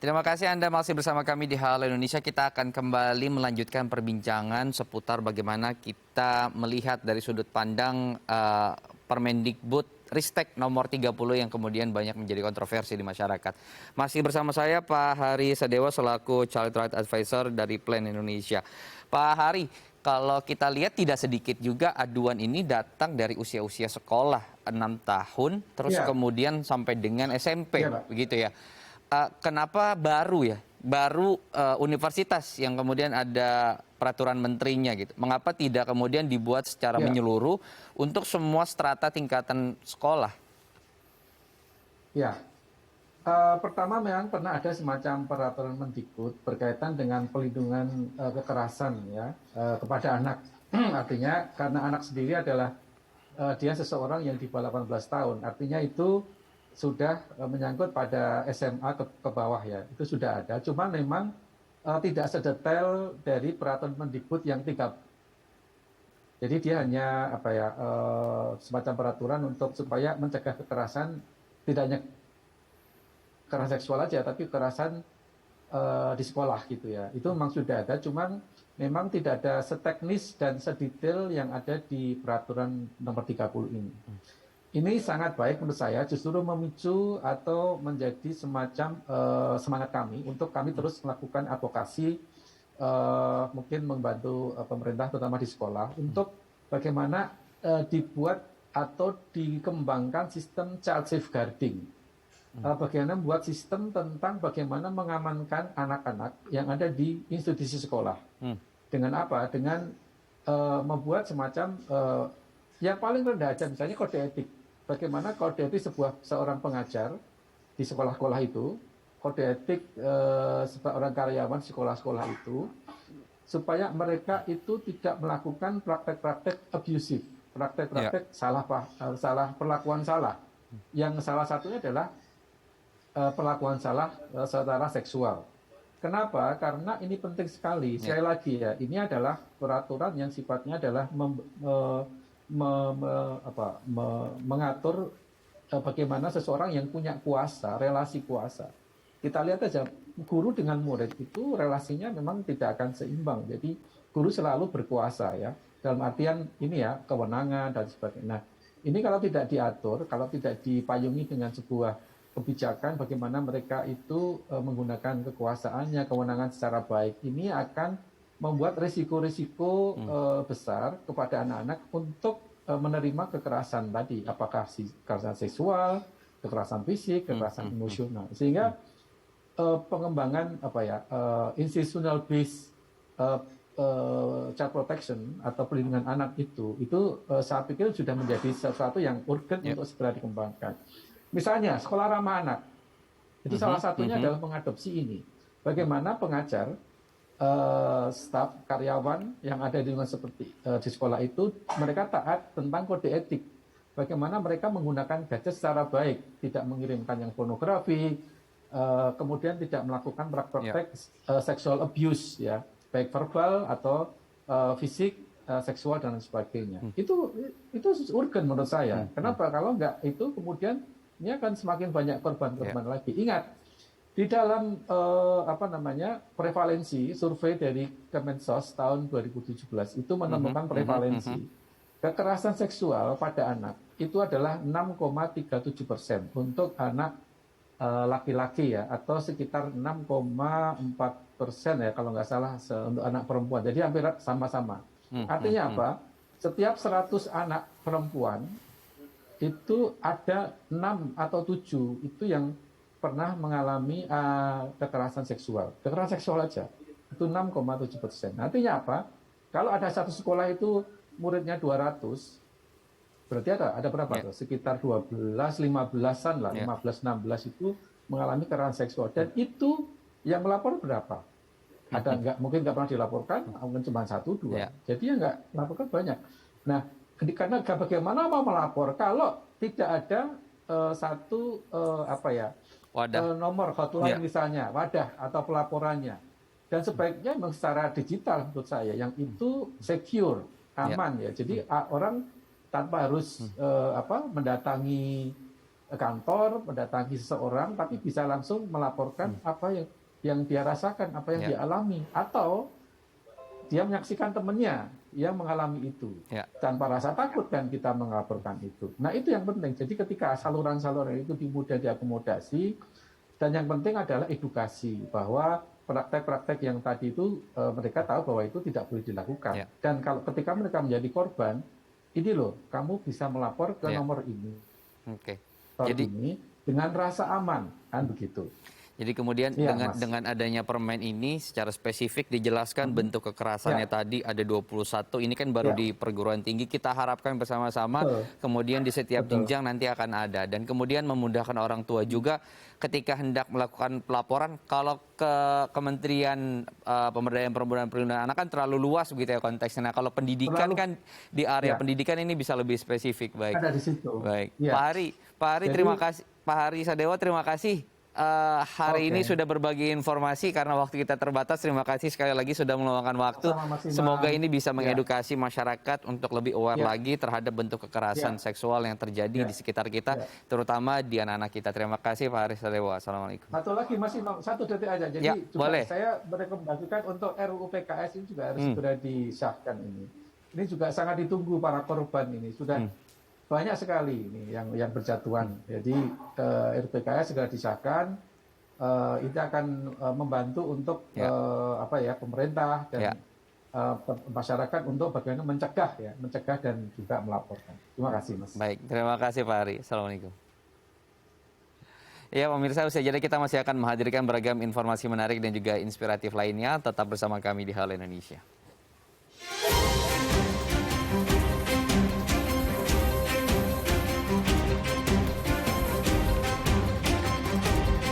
Terima kasih Anda masih bersama kami di Halo Indonesia. Kita akan kembali melanjutkan perbincangan seputar bagaimana kita melihat dari sudut pandang Permendikbud Ristek nomor 30 yang kemudian banyak menjadi kontroversi di masyarakat. Masih bersama saya Pak Hari Sadewa selaku Child Right Advisor dari Plan Indonesia. Pak Hari, kalau kita lihat tidak sedikit juga aduan ini datang dari usia-usia sekolah 6 tahun terus Iya, kemudian sampai dengan SMP iya, Pak. begitu ya. Kenapa baru ya? Baru universitas yang kemudian ada peraturan menterinya gitu. Mengapa tidak kemudian dibuat secara Iya, menyeluruh untuk semua strata tingkatan sekolah? iya. Pertama memang pernah ada semacam peraturan Mendikbud berkaitan dengan pelindungan kekerasan ya kepada anak. Artinya karena anak sendiri adalah dia seseorang yang di bawah 18 tahun. Artinya itu sudah menyangkut pada SMA ke bawah ya. Itu sudah ada. Cuma memang tidak sedetail dari peraturan Mendikbud yang tiga. Jadi dia hanya apa ya semacam peraturan untuk supaya mencegah kekerasan, tidak hanya kekerasan seksual aja, tapi kekerasan di sekolah gitu ya. Itu memang sudah ada, cuman memang tidak ada seteknis dan sedetail yang ada di peraturan nomor 30 ini. Ini sangat baik menurut saya, justru memicu atau menjadi semacam semangat kami untuk kami terus melakukan advokasi, mungkin membantu pemerintah terutama di sekolah untuk bagaimana dibuat atau dikembangkan sistem child safeguarding. Bagaimana membuat sistem tentang bagaimana mengamankan anak-anak yang ada di institusi sekolah. Hmm. Dengan apa? Dengan membuat semacam yang paling rendah aja, misalnya kode etik. Bagaimana kode etik seorang pengajar di sekolah-sekolah itu, kode etik seorang karyawan sekolah-sekolah itu, supaya mereka itu tidak melakukan praktek-praktek abusif, praktek-praktek salah perlakuan salah. Yang salah satunya adalah perlakuan salah secara seksual. Kenapa? Karena ini penting sekali. Sekali lagi ya, ini adalah peraturan yang sifatnya adalah mengatur bagaimana seseorang yang punya kuasa, relasi kuasa. Kita lihat aja, guru dengan murid itu relasinya memang tidak akan seimbang. Jadi guru selalu berkuasa ya, dalam artian ini ya, kewenangan dan sebagainya. Nah, ini kalau tidak diatur, kalau tidak dipayungi dengan sebuah kebijakan bagaimana mereka itu menggunakan kekuasaannya, kewenangan secara baik, ini akan membuat risiko-risiko besar kepada anak-anak untuk menerima kekerasan tadi, apakah kekerasan seksual, kekerasan fisik, kekerasan emosional, sehingga pengembangan institutional based child protection atau perlindungan anak itu saya pikir sudah menjadi sesuatu yang urgent untuk segera dikembangkan. Misalnya sekolah ramah anak, itu salah satunya adalah mengadopsi ini. Bagaimana pengajar, staf, karyawan yang ada di lingkungan seperti di sekolah itu, mereka taat tentang kode etik. Bagaimana mereka menggunakan gadget secara baik, tidak mengirimkan yang pornografi, kemudian tidak melakukan praktek sexual abuse, ya, baik verbal atau fisik, seksual dan sebagainya. Itu urgen menurut saya. Kenapa? Kalau enggak itu kemudian ini akan semakin banyak korban-korban lagi. Ingat, di dalam prevalensi survei dari Kemensos tahun 2017 itu menemukan prevalensi kekerasan seksual pada anak itu adalah 6,37% untuk anak laki-laki ya, atau sekitar 6,4% ya kalau nggak salah untuk anak perempuan. Jadi hampir sama-sama. Artinya apa? Setiap 100 anak perempuan itu ada 6 atau 7 itu yang pernah mengalami kekerasan seksual. Kekerasan seksual aja itu 6,7%. Artinya apa? Kalau ada satu sekolah itu muridnya 200, berarti ada berapa tuh? Sekitar 12, 15-an lah, 15, 16 itu mengalami kekerasan seksual. Dan itu yang melapor berapa? Ada mungkin nggak pernah dilaporkan, mungkin cuma 1, 2. Jadi yang nggak melaporkan banyak. Nah, karena bagaimana mau melapor kalau tidak ada nomor hotline misalnya, wadah atau pelaporannya. Dan sebaiknya memang secara digital menurut saya yang itu secure, aman ya. Jadi orang tanpa harus mendatangi kantor, mendatangi seseorang, tapi bisa langsung melaporkan apa yang dia rasakan, apa yang dia alami, atau dia menyaksikan temannya yang mengalami itu tanpa rasa takut kan kita melaporkan itu. Nah itu yang penting. Jadi ketika saluran-saluran itu mudah diakomodasi, dan yang penting adalah edukasi bahwa praktek-praktek yang tadi itu mereka tahu bahwa itu tidak boleh dilakukan. Dan kalau ketika mereka menjadi korban, ini loh, kamu bisa melapor ke nomor ini. Jadi ini dengan rasa aman, kan begitu. Jadi kemudian dengan adanya permen ini secara spesifik dijelaskan bentuk kekerasannya tadi ada 21, ini kan baru di perguruan tinggi, kita harapkan bersama-sama kemudian di setiap jenjang nanti akan ada. Dan kemudian memudahkan orang tua juga ketika hendak melakukan pelaporan, kalau ke Kementerian Pemberdayaan Perempuan dan Perlindungan Anak kan terlalu luas begitu ya konteksnya. Nah kalau pendidikan kan di area pendidikan ini bisa lebih spesifik. Baik. Ada di situ. Baik. Pak Hari terima kasih. Pak Hari Sadewa terima kasih. Hari ini sudah berbagi informasi karena waktu kita terbatas. Terima kasih sekali lagi sudah meluangkan waktu. Semoga ini bisa mengedukasi masyarakat untuk lebih aware lagi terhadap bentuk kekerasan seksual yang terjadi di sekitar kita, terutama di anak-anak kita. Terima kasih Pak Hari Sadewa. Assalamualaikum. Satu lagi masih satu detik aja. Jadi juga saya merekomendasikan untuk RUU PKS ini juga harus segera disahkan ini. Ini juga sangat ditunggu para korban ini. Sudah banyak sekali ini yang berjatuhan. Jadi RPKS segera disahkan, itu akan membantu untuk pemerintah dan masyarakat untuk bagaimana mencegah dan juga melaporkan. Terima kasih Mas. Baik, terima kasih Pak Hari. Assalamualaikum. Ya pemirsa, usai jeda kita masih akan menghadirkan beragam informasi menarik dan juga inspiratif lainnya. Tetap bersama kami di Halo Indonesia.